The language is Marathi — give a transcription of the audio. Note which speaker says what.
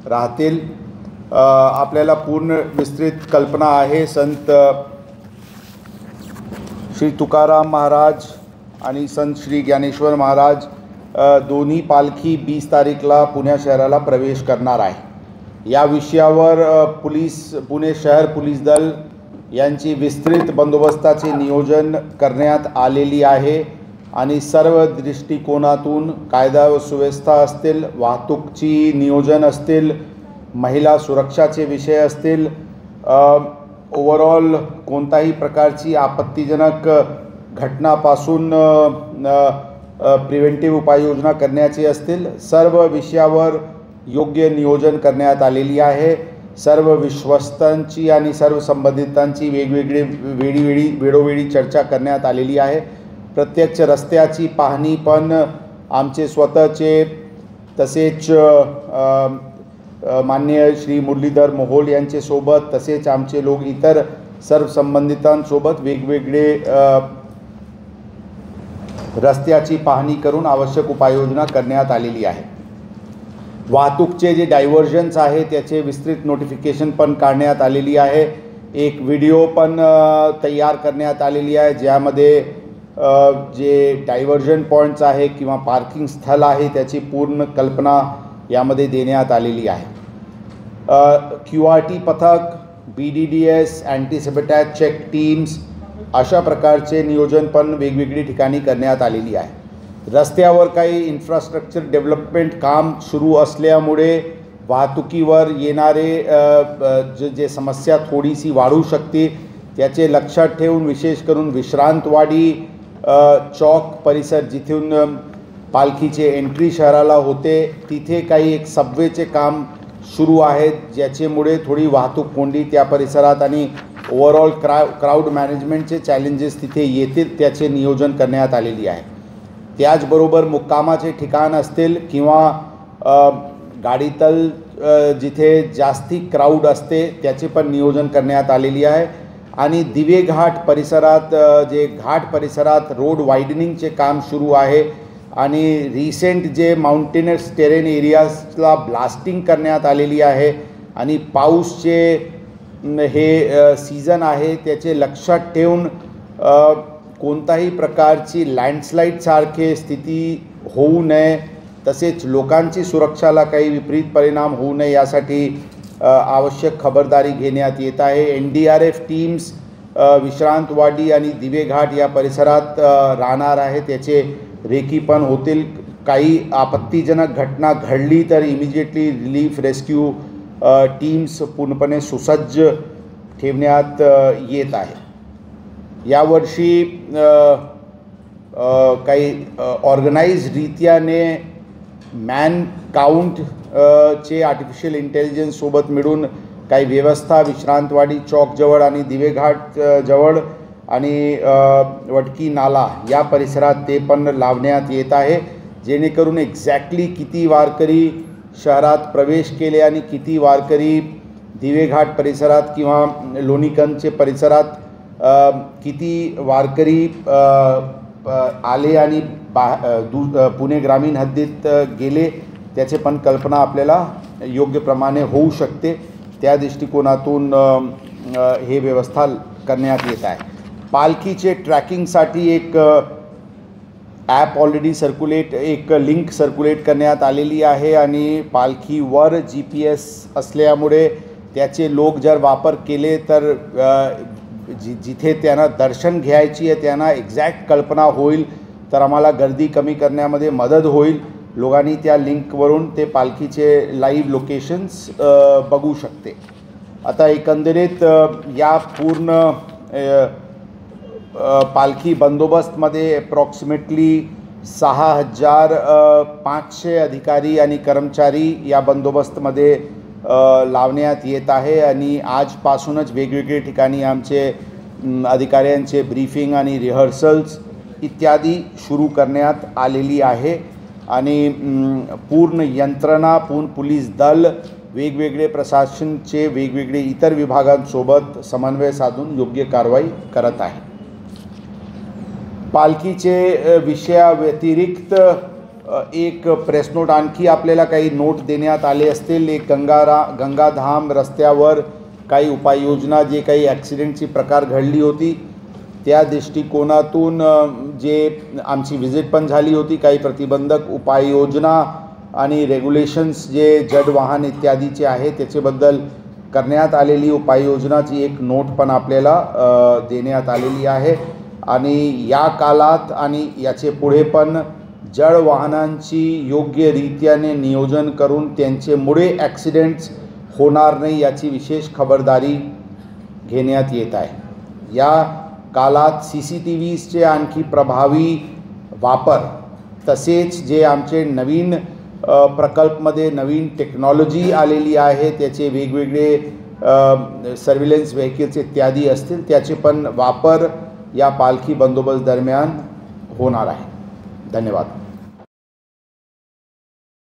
Speaker 1: राहतील। आपल्याला पूर्ण विस्तृत कल्पना आहे। संत श्री तुकाराम महाराज आणि संत श्री ज्ञानेश्वर महाराज दोन्ही पालखी 20 तारीखला पुणे शहराला प्रवेश करणार आहे। या विषयावर पुणे शहर पोलीस दल यांची विस्तृत बंदोबस्ताचे नियोजन करण्यात आलेली आहे आणि सर्व दृष्टिकोनातून कायदा व सुव्यवस्था असतील, वाहतूकची नियोजन असतील, महिला सुरक्षाचे विषय असतील, ओव्हरऑल कोणताही प्रकारची आपत्तीजनक घटनापासून प्रिव्हेंटिव्ह उपाययोजना करण्याची असतील, सर्व विषयावर योग्य नियोजन करण्यात आलेली आहे। सर्व विश्वस्तांची आणि सर्व संबंधितांची वेळोवेळी चर्चा करण्यात आलेली आहे। प्रत्यक्ष रस्त्याची पाहणी पण आमचे स्वतःचे तसेच माननीय श्री मुरलीधर मोहोळ यांचे सोबत तसेच आमचे लोक इतर सर्व संबंधितांसोबत वेगवेगळे रस्त्याची पाहणी करून आवश्यक उपाययोजना करण्यात आलेली आहे। वाहतूकचे जे डायव्हर्जन्स आहे त्याचे विस्तृत नोटिफिकेशन पण काढण्यात आलेली आहे। एक व्हिडिओ पण तयार करण्यात आलेली आहे ज्यामध्ये जे डायव्हर्जन पॉईंट्स आहे किंवा पार्किंग स्थळ आहे त्याची पूर्ण कल्पना यामध्ये देण्यात आलेली आहे। QRT पथक, BDDS, अँटी सबॅटॅज चेक टीम्स अशा प्रकारचे नियोजन पण वेगवेगळी ठिकाणी करण्यात आलेली आहे। रस्त्यावर काही इन्फ्रास्ट्रक्चर डेव्हलपमेंट काम सुरू असल्यामुळे वाहतुकीवर येणारे जे समस्या थोडीशी वाढू शकते त्याचे लक्षात ठेवून विशेष करून विश्रांतवाडी चौक परिसर जिथून पालखीचे एंट्री शहराला होते तिथे काही एक सबवेचे काम सुरू आहेत ज्याच्यामुळे थोडी वाहतूक कोंडी त्या परिसरात आणि ओव्हरऑल क्राऊड मॅनेजमेंटचे चॅलेंजेस तिथे येतील त्याचे नियोजन करण्यात आलेली आहे। त्याचबरोबर मुक्कामाचे ठिकाण असतील किंवा गाडीतल जिथे जास्ती क्राऊड असते त्याचे पण नियोजन करण्यात आलेली आहे आणि दिवे घाट परिसरात जे घाट परिसरात रोड वायडनिंगचे काम सुरू आहे आणि रिसेंट जे माउंटेनस टेरेन एरियाजला ब्लास्टिंग करण्यात आलेली आहे आणि पाऊसचे हे सीझन आहे त्याचे लक्षात ठेवून कोणताही प्रकारची लँडस्लाईड सारखे स्थिती होऊ नये तसेच लोकांची सुरक्षाला काही विपरीत परिणाम होऊ नये यासाठी आवश्यक खबरदारी घेण्यात येत आहे। NDRF टीम्स विश्रांतवाडी आणि दिवेघाट या परिसरात राहणार आहे त्याचे रेकी पण होतील। काही आपत्तीजनक घटना घडली तर इमिजिएटली रिलीफ रेस्क्यू टीम्स पूर्णपणे सुसज्ज ठेवण्यात येत आहे। यावर्षी काही ऑर्गनाइज्डरित्याने मॅन काउंट चे आर्टिफिशियल इंटेलिजन्स सोबत मिळून काही व्यवस्था विश्रांतवाडी चौक जवळ आणि दिवेघाट जवळ आणि वटकी नाला या परिसरात ते पण लावण्यात येत आहे जेणेकरून एक्झॅक्टली किती वारकरी शहरात प्रवेश केले आणि किती वारकरी दिवेघाट परिसरात किंवा लोणीकंदचे परिसरात किती वारकरी आले आणि पुणे ग्रामीण हद्दीत गेले त्याचे पण कल्पना आपल्याला योग्य प्रमाणे होऊ शकते। त्या दृष्टिकोनातून हे व्यवस्था करण्यात येत आहे। पालखीचे ट्रॅकिंगसाठी एक ॲप ऑलरेडी एक लिंक सर्क्युलेट करण्यात आलेली आहे आणि पालखीवर GPS असल्यामुळे त्याचे लोक जर वापर केले तर जिथे त्यांना दर्शन घ्यायची आहे त्यांना एक्झॅक्ट कल्पना होईल तर आम्हाला गर्दी कमी करण्यामध्ये मदत होईल। लोकांनी त्या लिंकवरून ते पालखीचे लाईव्ह लोकेशन्स बघू शकते। आता एकंदरीत या पूर्ण पालखी बंदोबस्तमध्ये अप्रॉक्सिमेटली 6500 अधिकारी आणि कर्मचारी या बंदोबस्तमध्ये लावण्यात येत आहे आणि आजपासूनच वेगवेगळे ठिकाणी आमचे अधिकाऱ्यांचे ब्रीफिंग आणि रिहर्सल्स इत्यादी सुरू करण्यात आलेली आहे आणि पूर्ण यंत्रणा पोलीस दल वेगवेगळे प्रशासनचे वेगवेगळे इतर विभागांसोबत समन्वय साधून योग्य कारवाई करत आहे। पालखीचे विषयाव्यतिरिक्त एक प्रेस नोट आणखी आपल्याला काही नोट देण्यात आले असतील. एक गंगाधाम रस्त्यावर काही उपाययोजना, जे काही ॲक्सिडेंटची प्रकार घडली होती त्या दृष्टिकोनातून जे आमची व्हिजिट पण झाली होती, काही प्रतिबंधक उपाययोजना आणि रेग्युलेशन्स जे जड वाहन इत्यादीचे आहे त्याच्याबद्दल करण्यात आलेली उपाययोजनाची एक नोट पण आपल्याला देण्यात आलेली आहे. आणि या काळात आणि याचे पुढे पण जड वाहनांची योग्य रीत्याने नियोजन करून त्यांच्यामुळे ॲक्सिडेंट्स होणार नाही याची विशेष खबरदारी घेण्यात येत आहे. या काळात CCTVचे आणखी प्रभावी वापर, तसेच जे आमचे नवीन प्रकल्पमध्ये नवीन टेक्नॉलॉजी आलेली आहे त्याचे वेगवेगळे सर्व्हिलन्स व्हेकल्स इत्यादी असतील त्याचे पण वापर या पालखी बंदोबस्त दरम्यान होणार आहे. धन्यवाद.